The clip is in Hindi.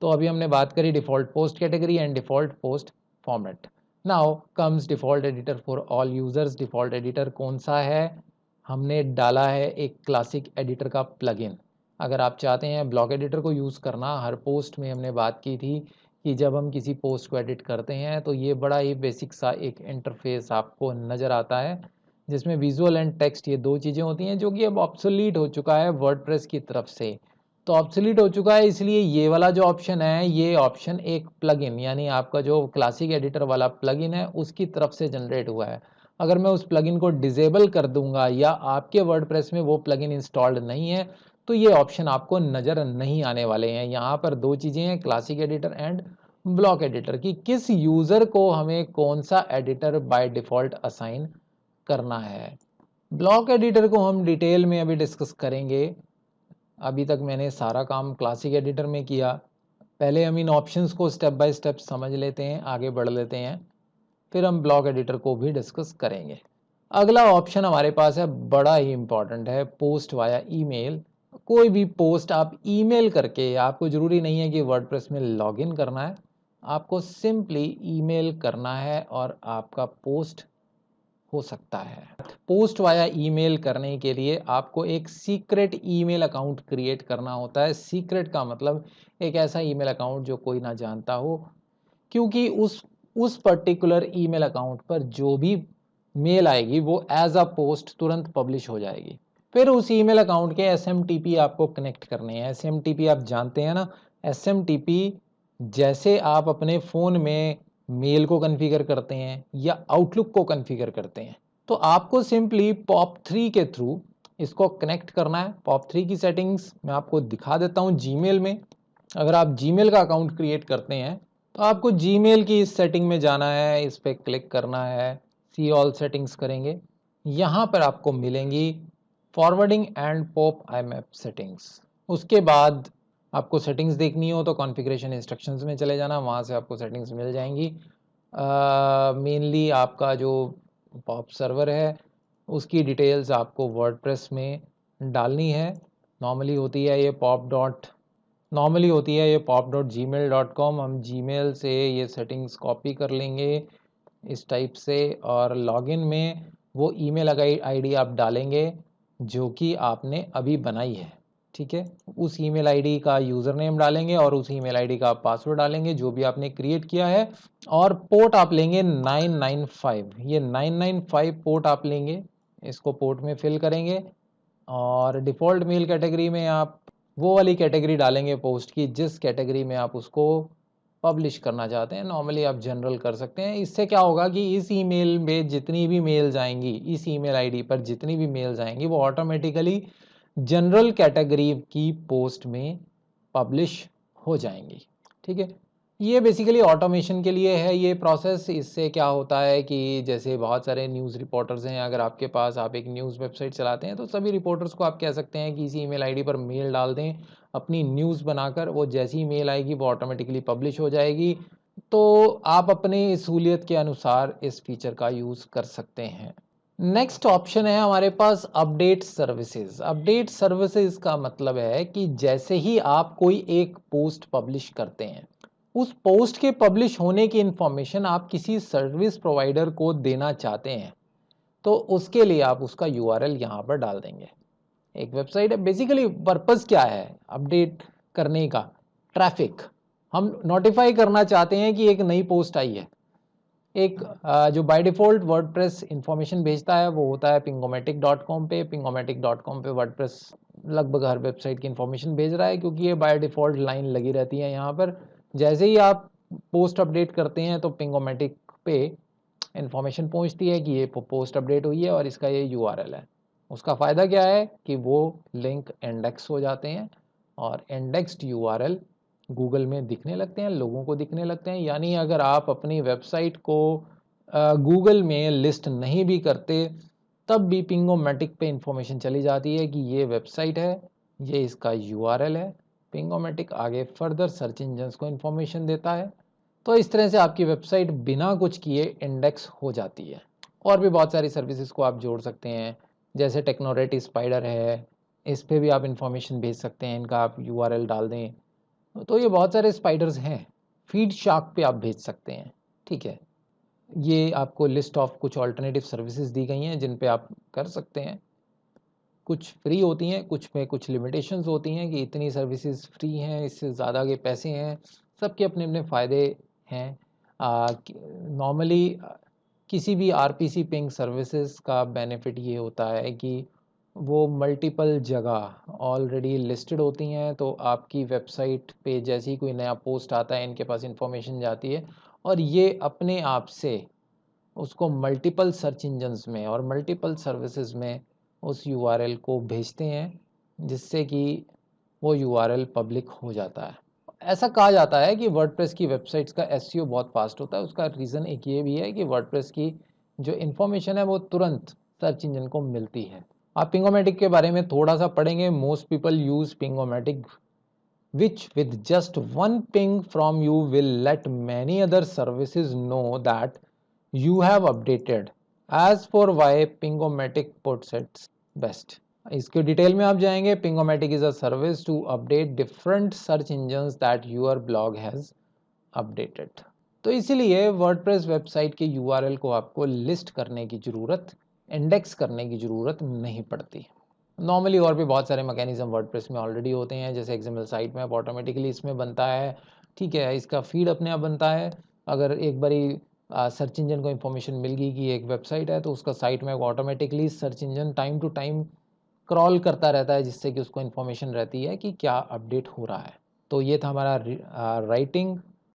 तो अभी हमने बात करी default post category and default post format. Now comes default editor for all users. Default editor कौन सा है? हमने डाला है एक क्लासिक एडिटर का प्लगइन। अगर आप चाहते हैं ब्लॉक एडिटर को यूज़ करना, हर पोस्ट में हमने बात की थी कि जब हम किसी पोस्ट को एडिट करते हैं तो ये बड़ा ही बेसिक सा एक इंटरफेस आपको नज़र आता है, जिसमें विजुअल एंड टेक्स्ट ये दो चीज़ें होती हैं, जो कि अब ऑब्सोलीट हो चुका है वर्डप्रेस की तरफ से। तो ऑब्सोलीट हो चुका है, इसलिए ये वाला जो ऑप्शन है, ये ऑप्शन एक प्लगइन यानी आपका जो क्लासिक एडिटर वाला प्लगइन है उसकी तरफ से जनरेट हुआ है। अगर मैं उस प्लगइन को डिसेबल कर दूंगा या आपके वर्डप्रेस में वो प्लगइन इंस्टॉल्ड नहीं है, तो ये ऑप्शन आपको नज़र नहीं आने वाले हैं। यहाँ पर दो चीज़ें हैं, classic editor and block editor, की किस यूज़र को हमें कौन सा एडिटर बाय डिफ़ॉल्ट असाइन करना है। ब्लॉक एडिटर को हम डिटेल में अभी डिस्कस करेंगे। अभी तक मैंने सारा काम क्लासिक एडिटर में किया। पहले हम इन ऑप्शंस को स्टेप बाय स्टेप समझ लेते हैं, आगे बढ़ लेते हैं, फिर हम ब्लॉक एडिटर को भी डिस्कस करेंगे। अगला ऑप्शन हमारे पास है, बड़ा ही इंपॉर्टेंट है, पोस्ट वाया ईमेल। कोई भी पोस्ट आप ईमेल करके, आपको ज़रूरी नहीं है कि वर्डप्रेस में लॉगिन करना है, आपको सिंपली ईमेल करना है और आपका पोस्ट हो सकता है। पोस्ट वाया ईमेल करने के लिए आपको एक सीक्रेट ईमेल अकाउंट क्रिएट करना होता है। सीक्रेट का मतलब एक ऐसा ईमेल अकाउंट जो कोई ना जानता हो, क्योंकि उस पर्टिकुलर ईमेल अकाउंट पर जो भी मेल आएगी वो एज अ पोस्ट तुरंत पब्लिश हो जाएगी। फिर उस ईमेल अकाउंट के एसएमटीपी आपको कनेक्ट करने हैं। एसएमटीपी आप जानते हैं ना, एसएमटीपी जैसे आप अपने फ़ोन में मेल को कॉन्फ़िगर करते हैं या आउटलुक को कॉन्फ़िगर करते हैं, तो आपको सिंपली पॉप3 के थ्रू इसको कनेक्ट करना है। पॉप3 की सेटिंग्स मैं आपको दिखा देता हूँ जीमेल में। अगर आप जीमेल का अकाउंट क्रिएट करते हैं तो आपको जीमेल की इस सेटिंग में जाना है, इस पर क्लिक करना है, सी ऑल सेटिंग्स करेंगे। यहाँ पर आपको मिलेंगी फॉरवर्डिंग एंड पॉप आईएमएप सेटिंग्स। उसके बाद आपको सेटिंग्स देखनी हो तो कॉन्फ़िगरेशन इंस्ट्रक्शंस में चले जाना, वहाँ से आपको सेटिंग्स मिल जाएंगी। मेनली आपका जो पॉप सर्वर है उसकी डिटेल्स आपको वर्डप्रेस में डालनी है। नॉर्मली होती है ये pop.gmail.com। हम जीमेल से ये सेटिंग्स कॉपी कर लेंगे इस टाइप से, और लॉगिन में वो ईमेल आईडी आप डालेंगे जो कि आपने अभी बनाई है, ठीक है। उस ईमेल आईडी का यूज़र नेम डालेंगे और उस ईमेल आईडी का पासवर्ड डालेंगे जो भी आपने क्रिएट किया है, और पोर्ट आप लेंगे 995। ये 995 पोर्ट आप लेंगे, इसको पोर्ट में फिल करेंगे, और डिफ़ॉल्ट मेल कैटेगरी में आप वो वाली कैटेगरी डालेंगे पोस्ट की जिस कैटेगरी में आप उसको पब्लिश करना चाहते हैं। नॉर्मली आप जनरल कर सकते हैं। इससे क्या होगा कि इस ईमेल में जितनी भी मेल्स आएंगी, इस ईमेल आईडी पर जितनी भी मेल्स आएंगी, वो ऑटोमेटिकली जनरल कैटेगरी की पोस्ट में पब्लिश हो जाएंगी, ठीक है। ये बेसिकली ऑटोमेशन के लिए है ये प्रोसेस। इससे क्या होता है कि जैसे बहुत सारे न्यूज़ रिपोर्टर्स हैं, अगर आपके पास आप एक न्यूज़ वेबसाइट चलाते हैं तो सभी रिपोर्टर्स को आप कह सकते हैं कि इसी ईमेल आईडी पर मेल डाल दें अपनी न्यूज़ बनाकर, वो जैसी मेल आएगी वो ऑटोमेटिकली पब्लिश हो जाएगी। तो आप अपनी सहूलियत के अनुसार इस फीचर का यूज़ कर सकते हैं। नेक्स्ट ऑप्शन है हमारे पास अपडेट सर्विसेज। अपडेट सर्विसेज का मतलब है कि जैसे ही आप कोई एक पोस्ट पब्लिश करते हैं, उस पोस्ट के पब्लिश होने की इंफॉर्मेशन आप किसी सर्विस प्रोवाइडर को देना चाहते हैं, तो उसके लिए आप उसका यूआरएल यहाँ पर डाल देंगे। एक वेबसाइट है, बेसिकली पर्पस क्या है अपडेट करने का? ट्रैफिक। हम नोटिफाई करना चाहते हैं कि एक नई पोस्ट आई है। एक जो बाय डिफ़ॉल्ट वर्डप्रेस इंफॉर्मेशन भेजता है वो होता है pingomatic.com पे। pingomatic.com पे वर्डप्रेस लगभग हर वेबसाइट की इंफॉर्मेशन भेज रहा है, क्योंकि ये बाय डिफ़ॉल्ट लाइन लगी रहती है यहाँ पर। जैसे ही आप पोस्ट अपडेट करते हैं तो पिंगोमेटिक पे इंफॉर्मेशन पहुँचती है कि ये पोस्ट अपडेट हुई है और इसका ये यूआरएल है। उसका फ़ायदा क्या है कि वो लिंक इंडेक्स हो जाते हैं, और इंडेक्स्ड यूआरएल गूगल में दिखने लगते हैं, लोगों को दिखने लगते हैं। यानी अगर आप अपनी वेबसाइट को गूगल में लिस्ट नहीं भी करते, तब भी पिंगोमेटिक पे इंफॉर्मेशन चली जाती है कि ये वेबसाइट है, ये इसका यूआरएल है। पिंगोमेटिक आगे फर्दर सर्च इंजन्स को इंफॉर्मेशन देता है। तो इस तरह से आपकी वेबसाइट बिना कुछ किए इंडेक्स हो जाती है। और भी बहुत सारी सर्विसेज को आप जोड़ सकते हैं, जैसे टेक्नोरेट स्पाइडर है, इस पे भी आप इंफॉर्मेशन भेज सकते हैं, इनका आप यूआरएल डाल दें। तो ये बहुत सारे स्पाइडर्स हैं। फीड शार्क पे आप भेज सकते हैं, ठीक है। ये आपको लिस्ट ऑफ कुछ ऑल्टरनेटिव सर्विसेज दी गई हैं जिन पे आप कर सकते हैं। कुछ फ्री होती हैं, कुछ में कुछ लिमिटेशंस होती हैं कि इतनी सर्विसेज फ्री हैं, इससे ज़्यादा के पैसे हैं। सबके अपने अपने फ़ायदे हैं। नॉर्मली किसी भी आरपीसी पिंग सर्विसेज का बेनिफिट ये होता है कि वो मल्टीपल जगह ऑलरेडी लिस्टेड होती हैं, तो आपकी वेबसाइट पे जैसे ही कोई नया पोस्ट आता है इनके पास इंफॉर्मेशन जाती है और ये अपने आप से उसको मल्टीपल सर्च इंजन्स में और मल्टीपल सर्विसेज में उस यूआरएल को भेजते हैं, जिससे कि वो यूआरएल पब्लिक हो जाता है। ऐसा कहा जाता है कि वर्डप्रेस की वेबसाइट्स का एसईओ बहुत फास्ट होता है। उसका रीज़न एक ये भी है कि वर्डप्रेस की जो इन्फॉर्मेशन है वो तुरंत सर्च इंजन को मिलती है। आप पिंगोमेटिक के बारे में थोड़ा सा पढ़ेंगे। Most people use Pingomatic which with just one ping from you will let many other services know that you have updated. As for why Pingomatic puts it best, इसके डिटेल में आप जाएंगे। Pingomatic is a service to update different search engines that your blog has updated. तो इसीलिए वर्डप्रेस वेबसाइट के यूआरएल को आपको लिस्ट करने की ज़रूरत, इंडेक्स करने की ज़रूरत नहीं पड़ती। नॉर्मली और भी बहुत सारे मैकेनिज्म वर्डप्रेस में ऑलरेडी होते हैं, जैसे एक्सएमएल साइट मैप ऑटोमेटिकली इसमें बनता है, ठीक है। इसका फीड अपने आप बनता है। अगर एक बारी सर्च इंजन को इन्फॉर्मेशन मिल गई कि एक वेबसाइट है, तो उसका site map automatically search engine time to time crawl करता रहता है, जिससे कि उसको इन्फॉर्मेशन रहती है कि क्या अपडेट हो रहा है। तो ये था हमारा राइटिंग